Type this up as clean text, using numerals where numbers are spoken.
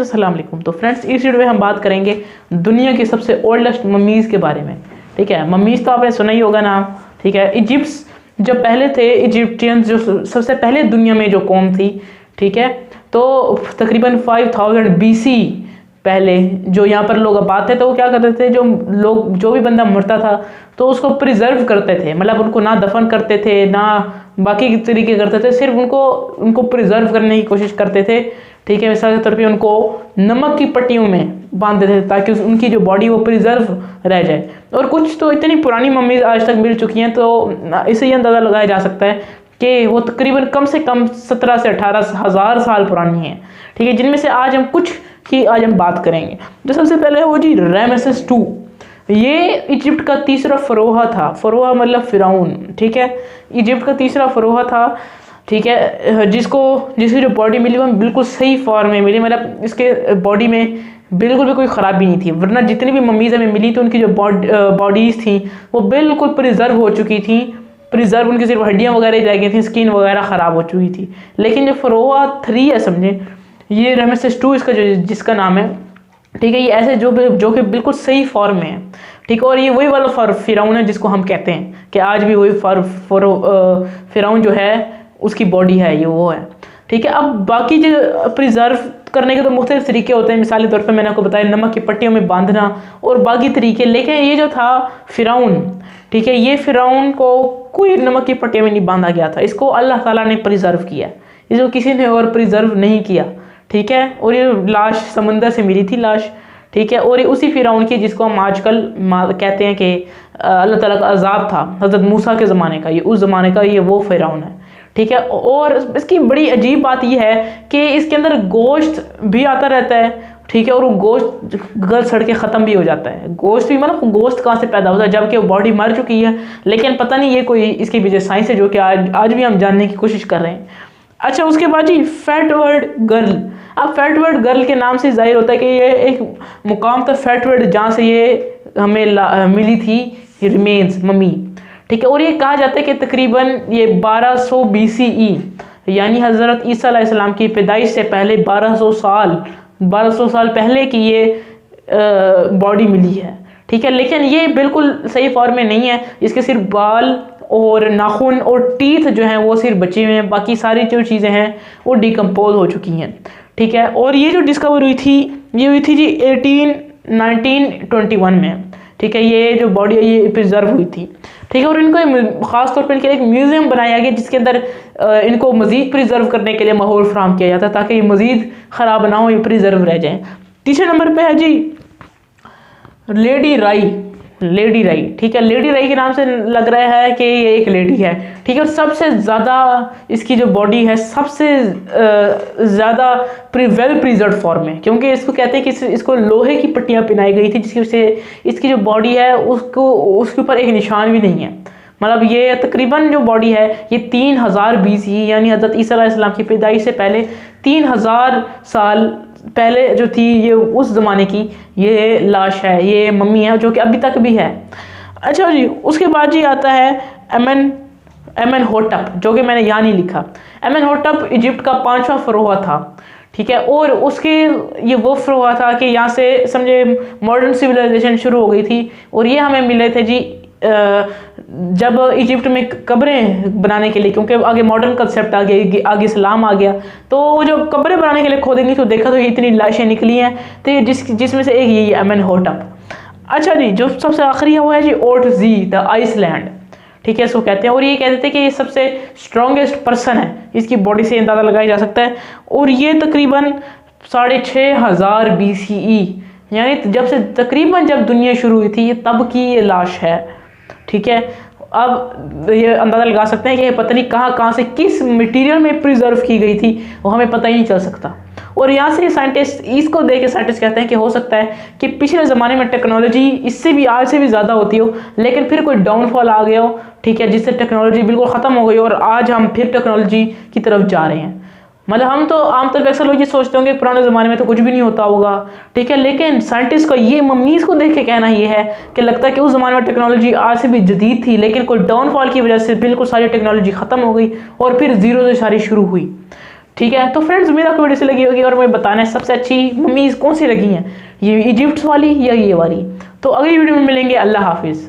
अस्सलाम वालेकुम। तो फ्रेंड्स, इस वीडियो में हम बात करेंगे दुनिया की सबसे ओल्डेस्ट मम्मीज़ के बारे में। ठीक है, मम्मीज़ तो आपने सुना ही होगा नाम। ठीक है, इजिप्ट्स जब पहले थे, इजिप्टियंस जो सबसे पहले दुनिया में जो कौम थी, ठीक है, तो तकरीबन 5000 BC पहले जो यहाँ पर लोग अब आते, तो वो क्या करते थे, जो भी बंदा मरता था तो उसको प्रिजर्व करते थे। मतलब उनको ना दफन करते थे ना बाकी तरीके करते थे, सिर्फ उनको प्रिजर्व करने की कोशिश करते थे। ठीक है, मिसाल के तौर पे उनको नमक की पट्टियों में बांध देते थे ताकि उनकी जो बॉडी वो प्रिजर्व रह जाए। और कुछ तो इतनी पुरानी मम्मीज आज तक मिल चुकी हैं, तो इससे ये अंदाज़ा लगाया जा सकता है कि वो तकरीबन कम से कम 17 से 18 हज़ार साल पुरानी हैं। ठीक है, जिनमें से आज हम बात करेंगे। जो सबसे पहले है वो जी रामेसेस II। ये इजिप्ट का तीसरा फरोहा था। फरोहा मतलब फिराउन। ठीक है, इजिप्ट का तीसरा फरोहा था। ठीक है, जिसकी जो बॉडी मिली वो बिल्कुल सही फॉर्म में मिली। मतलब इसके बॉडी में बिल्कुल भी कोई ख़राबी नहीं थी, वरना जितनी भी मम्मीज़ हमें मिली तो उनकी जो बॉडीज़ थी वो बिल्कुल प्रिजर्व हो चुकी थी। प्रिजर्व, उनकी सिर्फ हड्डियाँ वगैरह रह गई थी, स्किन वगैरह ख़राब हो चुकी थी। लेकिन जो फरोहा 3 है, समझे, ये रामेसेस II इसका जिसका नाम है। ठीक है, ये ऐसे जो कि बिल्कुल सही फॉर्म में है। ठीक है, और ये वही वाला फिराउन है जिसको हम कहते हैं कि आज भी वही फिराउन जो है उसकी बॉडी है, ये वो है। ठीक है, अब बाकी जो प्रिजर्व करने के तो मुख्तलिफ तरीके होते हैं। मिसाली तौर पे मैंने आपको बताया नमक की पट्टियों में बांधना और बाकी तरीके। लेकिन ये जो था फिराउन, ठीक है, ये फिराउन को कोई नमक की पट्टियों में नहीं बांधा गया था। इसको अल्लाह ताला ने प्रिजर्व किया, इसको किसी ने और प्रिजर्व नहीं किया। ठीक है, और ये लाश समंदर से मिली थी लाश। ठीक है, और ये उसी फिराउन की जिसको हम आजकल कहते हैं कि अल्लाह ताला का अजाब था हज़रत मूसा के ज़माने का, ये उस ज़माने का ये वो फिराउन है। ठीक है, और इसकी बड़ी अजीब बात यह है कि इसके अंदर गोश्त भी आता रहता है। ठीक है, और वो गोश्त गल सड़ के ख़त्म भी हो जाता है। गोश्त भी, मतलब गोश्त कहाँ से पैदा होता है जबकि वो बॉडी मर चुकी है। लेकिन पता नहीं ये कोई इसकी वजह साइंस है जो कि आज भी हम जानने की कोशिश कर रहे हैं। अच्छा, उसके बाद जी फैटवर्ड गर्ल। अब फैटवर्ड गर्ल के नाम से जाहिर होता है कि ये एक मुकाम था फैटवर्ड, जहाँ से ये हमें मिली थी रिमेन्स, मम्मी। ठीक है, और ये कहा जाता है कि तकरीबन ये 1200 BCE यानी हज़रत ईसा अलैहिस्सलाम की पैदाइश से पहले 1200 साल पहले की ये बॉडी मिली है। ठीक है, लेकिन ये बिल्कुल सही फॉर्म में नहीं है। इसके सिर्फ बाल और नाखून और टीथ जो हैं वो सिर्फ बचे हुए हैं, बाकी सारी जो चीज़ें हैं वो डिकम्पोज हो चुकी हैं। ठीक है, और ये जो डिस्कवर हुई थी ये हुई थी जी 1921 में। ठीक है, ये जो बॉडी है ये प्रिजर्व हुई थी। ठीक है, और इनको ख़ास तौर पर इनके एक म्यूज़ियम बनाया गया जिसके अंदर इनको मज़ीद प्रिजर्व करने के लिए माहौल फराहम किया जाता है ताकि ये मज़ीद ख़राब ना हो, ये प्रिजर्व रह जाएँ। तीसरे नंबर पे है जी लेडी राई। ठीक है, लेडी राई के नाम से लग रहा है कि ये एक लेडी है। ठीक है, और सबसे ज़्यादा इसकी जो बॉडी है सबसे ज़्यादा वेल प्रिजर्व फॉर्म में, क्योंकि इसको कहते हैं कि इसको लोहे की पट्टियाँ पहनाई गई थी जिसकी वजह से इसकी जो बॉडी है उसके ऊपर एक निशान भी नहीं है। मतलब ये तकरीबन जो बॉडी है ये 3000 BCE यानी हज़रत ईसा अलैहिस्सलाम की पैदाइश से पहले 3000 साल पहले जो थी, ये उस ज़माने की ये लाश है, ये मम्मी है जो कि अभी तक भी है। अच्छा जी, उसके बाद जी आता है एमेनहोटप, जो कि मैंने यहाँ नहीं लिखा। एमेनहोटप इजिप्ट का 5वां फरोहा था। ठीक है, और उसके ये वो फरोहा था कि यहाँ से समझे मॉडर्न सिविलाइजेशन शुरू हो गई थी। और ये हमें मिले थे जी जब इजिप्ट में कब्रें बनाने के लिए, क्योंकि आगे मॉडर्न कंसेप्ट आ गया, आगे इस्लाम आ गया, तो वो जो कब्रें बनाने के लिए खोदेंगे तो देखा तो ये इतनी लाशें निकली हैं। तो ये जिसमें से एक ये एमेनहोटप। अच्छा जी, जो सबसे आखिरी है वो है जी ओटजी द आइसलैंड। ठीक है, इसको कहते हैं, और ये कहते थे कि ये सबसे स्ट्रॉन्गेस्ट पर्सन है, इसकी बॉडी से अंदाज़ा लगाया जा सकता है। और ये तकरीबन 6500 BCE यानी जब दुनिया शुरू हुई थी ये तब की ये लाश है। ठीक है, अब ये अंदाज़ा लगा सकते हैं कि पता नहीं कहाँ से किस मटेरियल में प्रिजर्व की गई थी, वो हमें पता ही नहीं चल सकता। और यहाँ से साइंटिस्ट इसको देख के साइंटिस्ट कहते हैं कि हो सकता है कि पिछले ज़माने में टेक्नोलॉजी इससे भी आज से भी ज़्यादा होती हो, लेकिन फिर कोई डाउनफॉल आ गया हो। ठीक है, जिससे टेक्नोलॉजी बिल्कुल ख़त्म हो गई और आज हम फिर टेक्नोलॉजी की तरफ जा रहे हैं। मतलब हम तो आमतौर पर अक्सर लोग ये सोचते होंगे पुराने ज़माने में तो कुछ भी नहीं होता होगा। ठीक है, लेकिन साइंटिस्ट का ये मम्मीज़ को देख के कहना ये है कि लगता है कि उस ज़माने में टेक्नोलॉजी आज से भी जदीद थी, लेकिन कोई डाउनफॉल की वजह से बिल्कुल सारी टेक्नोलॉजी ख़त्म हो गई और फिर ज़ीरो से सारी शुरू हुई। ठीक है, तो फ्रेंड्स उम्मीद आपको वीडियो से लगी होगी और मुझे बताना है सबसे अच्छी मम्मीज़ कौन सी लगी हैं, ये इजिप्ट वाली या ये वाली। तो अगली वीडियो में मिलेंगे, अल्लाह हाफिज़।